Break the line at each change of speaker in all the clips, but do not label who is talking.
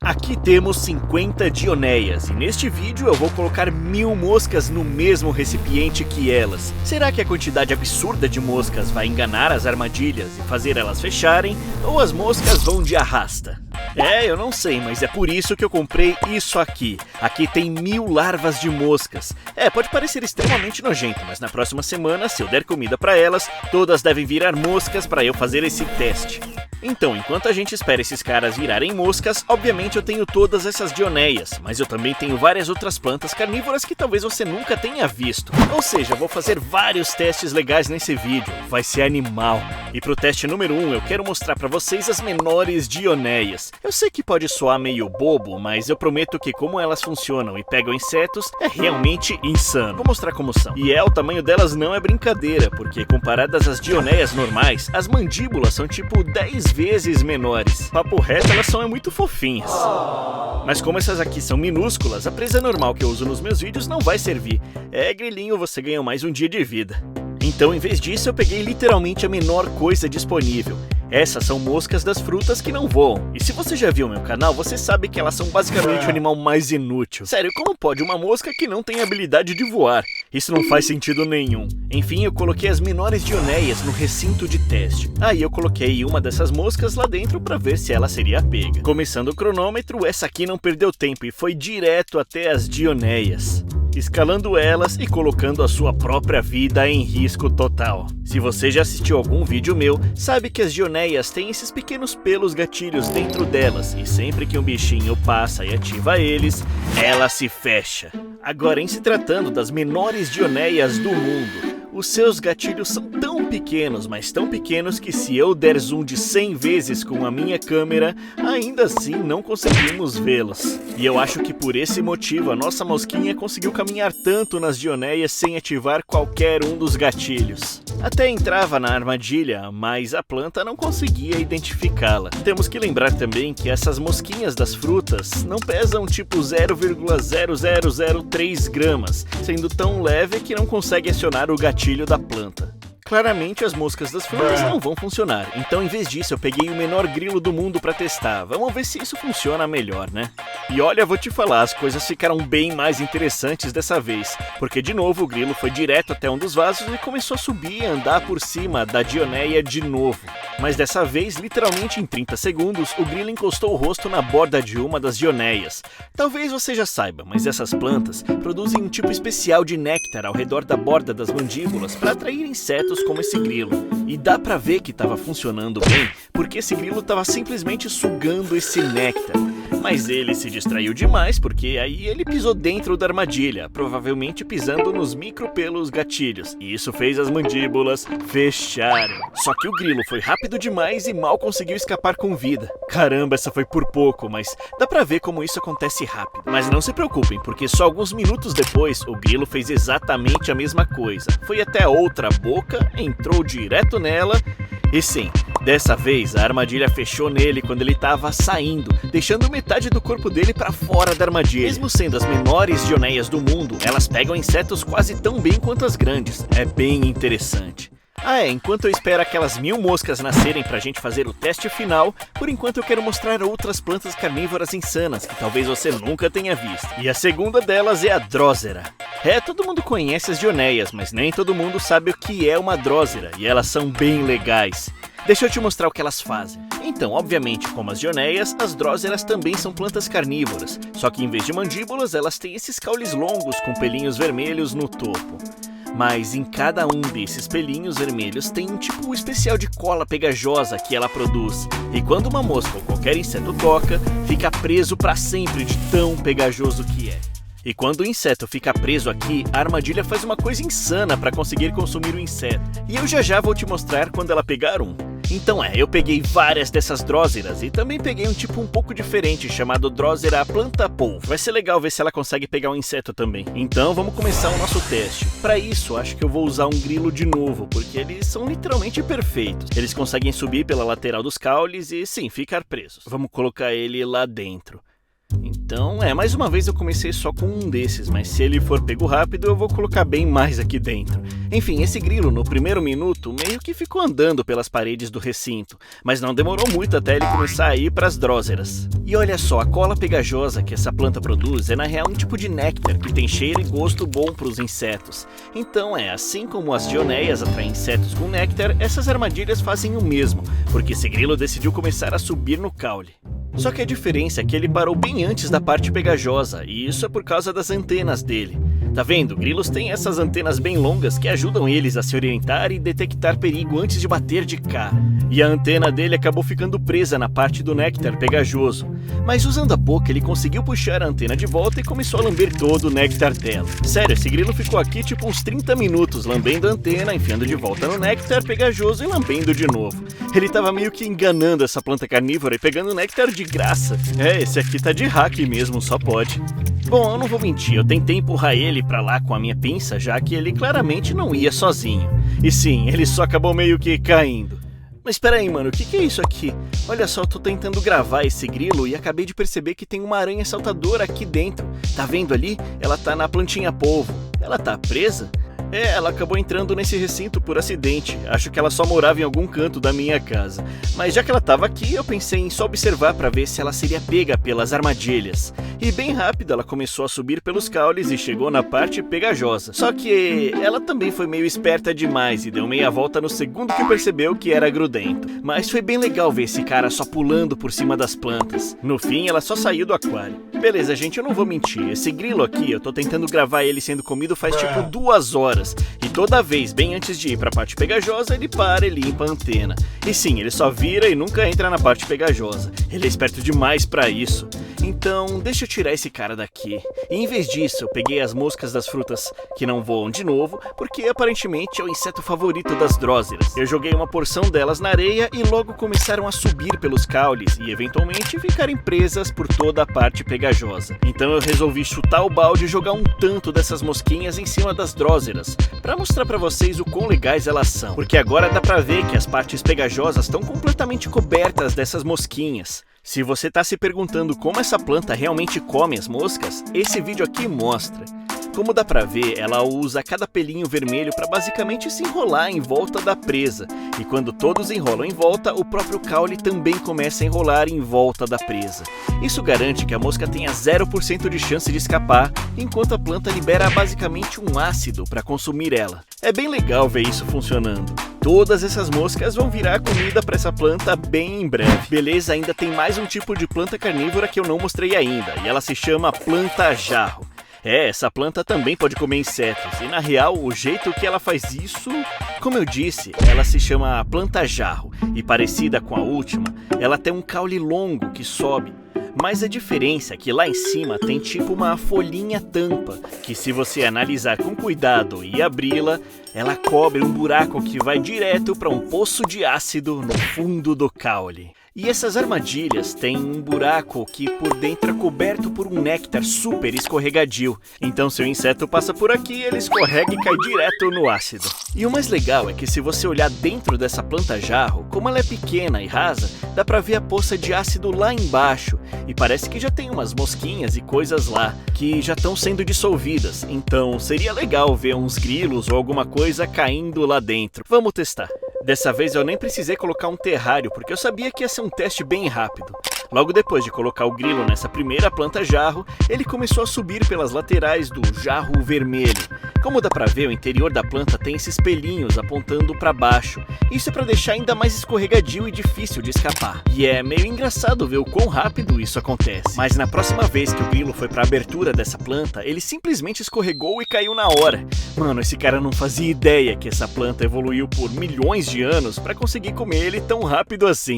Aqui temos 50 dioneias e neste vídeo eu vou colocar 1000 moscas no mesmo recipiente que elas. Será que a quantidade absurda de moscas vai enganar as armadilhas e fazer elas fecharem, ou as moscas vão de arrasta? Eu não sei, mas é por isso que eu comprei isso aqui. Aqui tem 1000 larvas de moscas. Pode parecer extremamente nojento, mas na próxima semana, se eu der comida para elas, todas devem virar moscas para eu fazer esse teste. Então, enquanto a gente espera esses caras virarem moscas, obviamente eu tenho todas essas dioneias, mas eu também tenho várias outras plantas carnívoras que talvez você nunca tenha visto. Ou seja, eu vou fazer vários testes legais nesse vídeo, vai ser animal. E pro teste número 1 eu quero mostrar pra vocês as menores dioneias. Eu sei que pode soar meio bobo, mas eu prometo que como elas funcionam e pegam insetos, é realmente insano. Vou mostrar como são. E o tamanho delas não é brincadeira, porque comparadas às dioneias normais, as mandíbulas são tipo 10 vezes menores. Papo reto, elas são muito fofinhas. Mas como essas aqui são minúsculas, a presa normal que eu uso nos meus vídeos não vai servir. Grilinho, você ganhou mais um dia de vida. Então, em vez disso, eu peguei literalmente a menor coisa disponível. Essas são moscas das frutas que não voam. E se você já viu meu canal, você sabe que elas são basicamente o animal mais inútil. Sério, como pode uma mosca que não tem habilidade de voar? Isso não faz sentido nenhum. Enfim, eu coloquei as menores dioneias no recinto de teste. Aí eu coloquei uma dessas moscas lá dentro para ver se ela seria pega. Começando o cronômetro, essa aqui não perdeu tempo e foi direto até as dioneias, escalando elas e colocando a sua própria vida em risco total. Se você já assistiu algum vídeo meu, sabe que as dioneias têm esses pequenos pelos gatilhos dentro delas, e sempre que um bichinho passa e ativa eles, ela se fecha. Agora, em se tratando das menores dioneias do mundo, os seus gatilhos são tão pequenos, mas tão pequenos que se eu der zoom de 100 vezes com a minha câmera, ainda assim não conseguimos vê-los. E eu acho que por esse motivo a nossa mosquinha conseguiu caminhar tanto nas dioneias sem ativar qualquer um dos gatilhos. Até entrava na armadilha, mas a planta não conseguia identificá-la. Temos que lembrar também que essas mosquinhas das frutas não pesam tipo 0,0003 gramas, sendo tão leve que não consegue acionar o gatilho da planta. Claramente as moscas das frutas não vão funcionar, então em vez disso eu peguei o menor grilo do mundo para testar. Vamos ver se isso funciona melhor, né? E olha, vou te falar, as coisas ficaram bem mais interessantes dessa vez, porque de novo o grilo foi direto até um dos vasos e começou a subir e andar por cima da dioneia de novo. Mas dessa vez, literalmente em 30 segundos, o grilo encostou o rosto na borda de uma das dioneias. Talvez você já saiba, mas essas plantas produzem um tipo especial de néctar ao redor da borda das mandíbulas para atrair insetos como esse grilo. E dá pra ver que estava funcionando bem, porque esse grilo estava simplesmente sugando esse néctar. Mas ele se distraiu demais, porque aí ele pisou dentro da armadilha, provavelmente pisando nos micropelos gatilhos, e isso fez as mandíbulas fecharem. Só que o grilo foi rápido demais e mal conseguiu escapar com vida. Caramba, essa foi por pouco, mas dá pra ver como isso acontece rápido. Mas não se preocupem, porque só alguns minutos depois, o grilo fez exatamente a mesma coisa. Foi até a outra boca, entrou direto nela, e sim, dessa vez a armadilha fechou nele quando ele estava saindo, deixando metade do corpo dele para fora da armadilha. Mesmo sendo as menores dioneias do mundo, elas pegam insetos quase tão bem quanto as grandes. É bem interessante. Enquanto eu espero aquelas 1000 moscas nascerem pra gente fazer o teste final, por enquanto eu quero mostrar outras plantas carnívoras insanas que talvez você nunca tenha visto. E a segunda delas é a Drosera. Todo mundo conhece as dioneias, mas nem todo mundo sabe o que é uma Drosera, e elas são bem legais. Deixa eu te mostrar o que elas fazem. Então, obviamente, como as dioneias, as dróseras também são plantas carnívoras, só que em vez de mandíbulas, elas têm esses caules longos com pelinhos vermelhos no topo. Mas em cada um desses pelinhos vermelhos tem um tipo especial de cola pegajosa que ela produz. E quando uma mosca ou qualquer inseto toca, fica preso para sempre de tão pegajoso que é. E quando o inseto fica preso aqui, a armadilha faz uma coisa insana para conseguir consumir o inseto. E eu já vou te mostrar quando ela pegar um. Então eu peguei várias dessas dróseras e também peguei um tipo um pouco diferente chamado Drosera planta-polvo. Vai ser legal ver se ela consegue pegar um inseto também. Então vamos começar o nosso teste. Para isso, acho que eu vou usar um grilo de novo, porque eles são literalmente perfeitos. Eles conseguem subir pela lateral dos caules e sim, ficar presos. Vamos colocar ele lá dentro. Então Então, mais uma vez eu comecei só com um desses, mas se ele for pego rápido eu vou colocar bem mais aqui dentro. Enfim, esse grilo no primeiro minuto meio que ficou andando pelas paredes do recinto, mas não demorou muito até ele começar a ir para as dróseras. E olha só, a cola pegajosa que essa planta produz é na real um tipo de néctar que tem cheiro e gosto bom para os insetos. Então assim como as dioneias atraem insetos com néctar, essas armadilhas fazem o mesmo, porque esse grilo decidiu começar a subir no caule. Só que a diferença é que ele parou bem antes da parte pegajosa, e isso é por causa das antenas dele. Tá vendo? Grilos têm essas antenas bem longas que ajudam eles a se orientar e detectar perigo antes de bater de cara. E a antena dele acabou ficando presa na parte do néctar pegajoso. Mas usando a boca ele conseguiu puxar a antena de volta e começou a lamber todo o néctar dela. Sério, esse grilo ficou aqui tipo uns 30 minutos lambendo a antena, enfiando de volta no néctar pegajoso e lambendo de novo. Ele tava meio que enganando essa planta carnívora e pegando néctar de graça. Esse aqui tá de hack mesmo, só pode. Bom, eu não vou mentir, eu tentei empurrar ele pra lá com a minha pinça, já que ele claramente não ia sozinho. E sim, ele só acabou meio que caindo. Mas espera aí, mano, o que é isso aqui? Olha só, eu tô tentando gravar esse grilo e acabei de perceber que tem uma aranha saltadora aqui dentro. Tá vendo ali? Ela tá na plantinha polvo. Ela tá presa? Ela acabou entrando nesse recinto por acidente. Acho que ela só morava em algum canto da minha casa. Mas já que ela tava aqui, eu pensei em só observar para ver se ela seria pega pelas armadilhas. E bem rápido ela começou a subir pelos caules e chegou na parte pegajosa. Só que ela também foi meio esperta demais e deu meia volta no segundo que percebeu que era grudento. Mas foi bem legal ver esse cara só pulando por cima das plantas. No fim, ela só saiu do aquário. Beleza, gente, eu não vou mentir. Esse grilo aqui, eu tô tentando gravar ele sendo comido faz tipo 2 horas. E toda vez, bem antes de ir pra parte pegajosa, ele para e limpa a antena. E sim, ele só vira e nunca entra na parte pegajosa. Ele é esperto demais pra isso. Então, deixa eu tirar esse cara daqui. E em vez disso, eu peguei as moscas das frutas que não voam de novo, porque aparentemente é o inseto favorito das dróseras. Eu joguei uma porção delas na areia e logo começaram a subir pelos caules e eventualmente ficarem presas por toda a parte pegajosa. Então eu resolvi chutar o balde e jogar um tanto dessas mosquinhas em cima das dróseras, pra mostrar pra vocês o quão legais elas são. Porque agora dá pra ver que as partes pegajosas estão completamente cobertas dessas mosquinhas. Se você tá se perguntando como essa planta realmente come as moscas, esse vídeo aqui mostra. Como dá pra ver, ela usa cada pelinho vermelho para basicamente se enrolar em volta da presa. E quando todos enrolam em volta, o próprio caule também começa a enrolar em volta da presa. Isso garante que a mosca tenha 0% de chance de escapar, enquanto a planta libera basicamente um ácido para consumir ela. É bem legal ver isso funcionando. Todas essas moscas vão virar comida para essa planta bem em breve. Beleza, ainda tem mais um tipo de planta carnívora que eu não mostrei ainda, e ela se chama planta jarro. Essa planta também pode comer insetos, e na real, o jeito que ela faz isso... Como eu disse, ela se chama planta jarro, e parecida com a última, ela tem um caule longo que sobe. Mas a diferença é que lá em cima tem tipo uma folhinha tampa, que se você analisar com cuidado e abri-la, ela cobre um buraco que vai direto para um poço de ácido no fundo do caule. E essas armadilhas têm um buraco que por dentro é coberto por um néctar super escorregadio. Então se o inseto passa por aqui, ele escorrega e cai direto no ácido. E o mais legal é que se você olhar dentro dessa planta jarro, como ela é pequena e rasa, dá pra ver a poça de ácido lá embaixo. E parece que já tem umas mosquinhas e coisas lá, que já estão sendo dissolvidas. Então seria legal ver uns grilos ou alguma coisa caindo lá dentro. Vamos testar. Dessa vez eu nem precisei colocar um terrário, porque eu sabia que ia ser um teste bem rápido. Logo depois de colocar o grilo nessa primeira planta jarro, ele começou a subir pelas laterais do jarro vermelho. Como dá pra ver, o interior da planta tem esses pelinhos apontando pra baixo. Isso é pra deixar ainda mais escorregadio e difícil de escapar. E é meio engraçado ver o quão rápido isso acontece. Mas na próxima vez que o grilo foi pra abertura dessa planta, ele simplesmente escorregou e caiu na hora. Mano, esse cara não fazia ideia que essa planta evoluiu por milhões de anos pra conseguir comer ele tão rápido assim.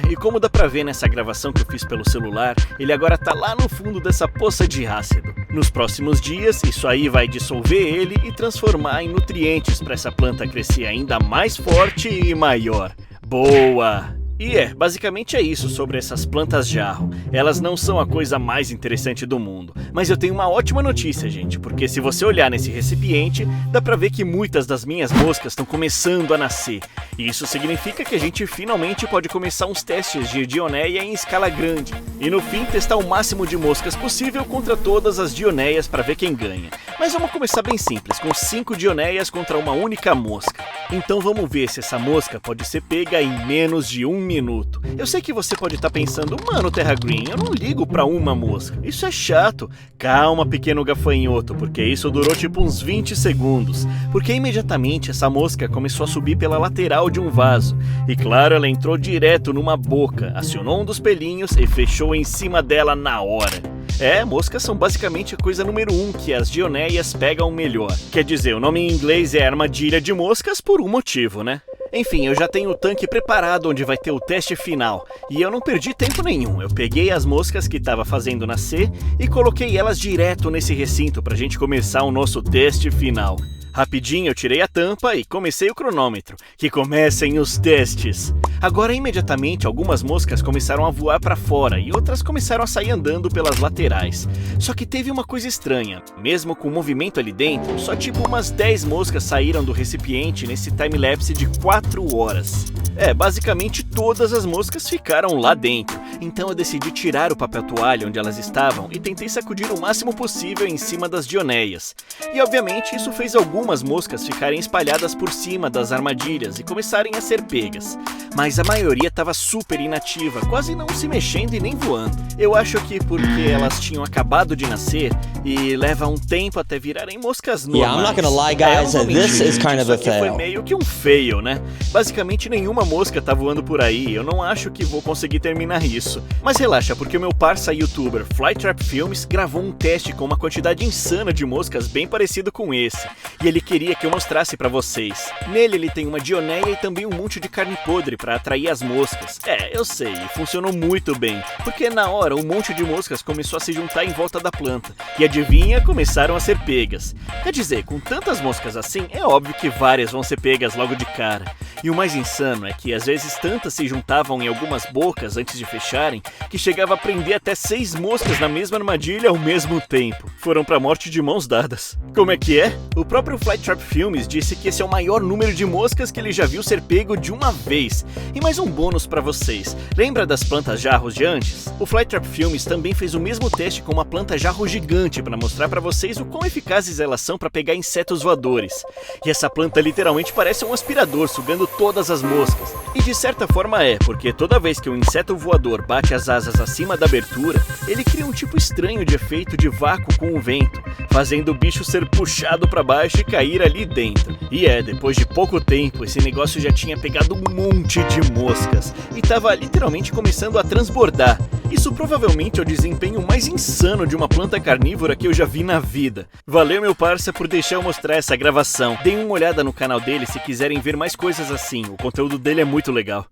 E como dá pra ver nessa gravação que eu fiz pelo celular, ele agora tá lá no fundo dessa poça de ácido. Nos próximos dias, isso aí vai dissolver ele e transformar em nutrientes para essa planta crescer ainda mais forte e maior. Boa! E basicamente é isso sobre essas plantas jarro. Elas não são a coisa mais interessante do mundo. Mas eu tenho uma ótima notícia, gente, porque se você olhar nesse recipiente, dá pra ver que muitas das minhas moscas estão começando a nascer. E isso significa que a gente finalmente pode começar uns testes de Dioneia em escala grande. E no fim, testar o máximo de moscas possível contra todas as Dioneias pra ver quem ganha. Mas vamos começar bem simples, com 5 Dioneias contra uma única mosca. Então vamos ver se essa mosca pode ser pega em menos de 1 minuto. Eu sei que você pode estar pensando, mano, Terra Green, eu não ligo pra uma mosca. Isso é chato. Calma, pequeno gafanhoto, porque isso durou tipo uns 20 segundos. Porque imediatamente essa mosca começou a subir pela lateral de um vaso. E claro, ela entrou direto numa boca, acionou um dos pelinhos e fechou em cima dela na hora. Moscas são basicamente a coisa número 1 que as Dioneias pegam melhor. Quer dizer, o nome em inglês é armadilha de moscas por um motivo, né? Enfim, eu já tenho o tanque preparado onde vai ter o teste final. E eu não perdi tempo nenhum. Eu peguei as moscas que estava fazendo nascer e coloquei elas direto nesse recinto pra gente começar o nosso teste final. Rapidinho eu tirei a tampa e comecei o cronômetro. Que comecem os testes. Agora imediatamente algumas moscas começaram a voar para fora e outras começaram a sair andando pelas laterais. Só que teve uma coisa estranha. Mesmo com o movimento ali dentro, só tipo umas 10 moscas saíram do recipiente nesse timelapse de 4 horas. Basicamente todas as moscas ficaram lá dentro. Então eu decidi tirar o papel toalha onde elas estavam e tentei sacudir o máximo possível em cima das Dioneias. E obviamente isso fez algumas moscas ficarem espalhadas por cima das armadilhas e começarem a ser pegas. Mas a maioria estava super inativa, quase não se mexendo e nem voando. Eu acho que porque elas tinham acabado de nascer e leva um tempo até virarem moscas normais.
Yeah, I'm not gonna lie, guys, this is kind of a fail.
Foi meio que um fail, né? Basicamente nenhuma mosca tá voando por aí, eu não acho que vou conseguir terminar isso. Mas relaxa, porque o meu parça youtuber Flytrap Films gravou um teste com uma quantidade insana de moscas bem parecido com esse. E ele queria que eu mostrasse pra vocês. Nele ele tem uma Dioneia e também um monte de carne podre pra atrair as moscas. Eu sei, funcionou muito bem, porque na hora um monte de moscas começou a se juntar em volta da planta. E adivinha, começaram a ser pegas. Quer dizer, com tantas moscas assim, é óbvio que várias vão ser pegas logo de cara. E o mais insano é que às vezes tantas se juntavam em algumas bocas antes de fecharem, que chegava a prender até 6 moscas na mesma armadilha ao mesmo tempo. Foram pra morte de mãos dadas. Como é que é? O próprio Flytrap Films disse que esse é o maior número de moscas que ele já viu ser pego de uma vez. E mais um bônus pra vocês. Lembra das plantas jarros de antes? O Flytrap Films também fez o mesmo teste com uma planta jarro gigante pra mostrar pra vocês o quão eficazes elas são pra pegar insetos voadores. E essa planta literalmente parece um aspirador sugando todas as moscas. E de certa forma porque toda vez que um inseto voador bate as asas acima da abertura, ele cria um tipo estranho de efeito de vácuo com o vento, fazendo o bicho ser puxado pra baixo e cair ali dentro. E depois de pouco tempo, esse negócio já tinha pegado um monte de moscas e tava literalmente começando a transbordar. Isso provavelmente é o desempenho mais insano de uma planta carnívora que eu já vi na vida. Valeu, meu parça, por deixar eu mostrar essa gravação. Deem uma olhada no canal dele se quiserem ver mais coisas assim, o conteúdo dele é muito legal.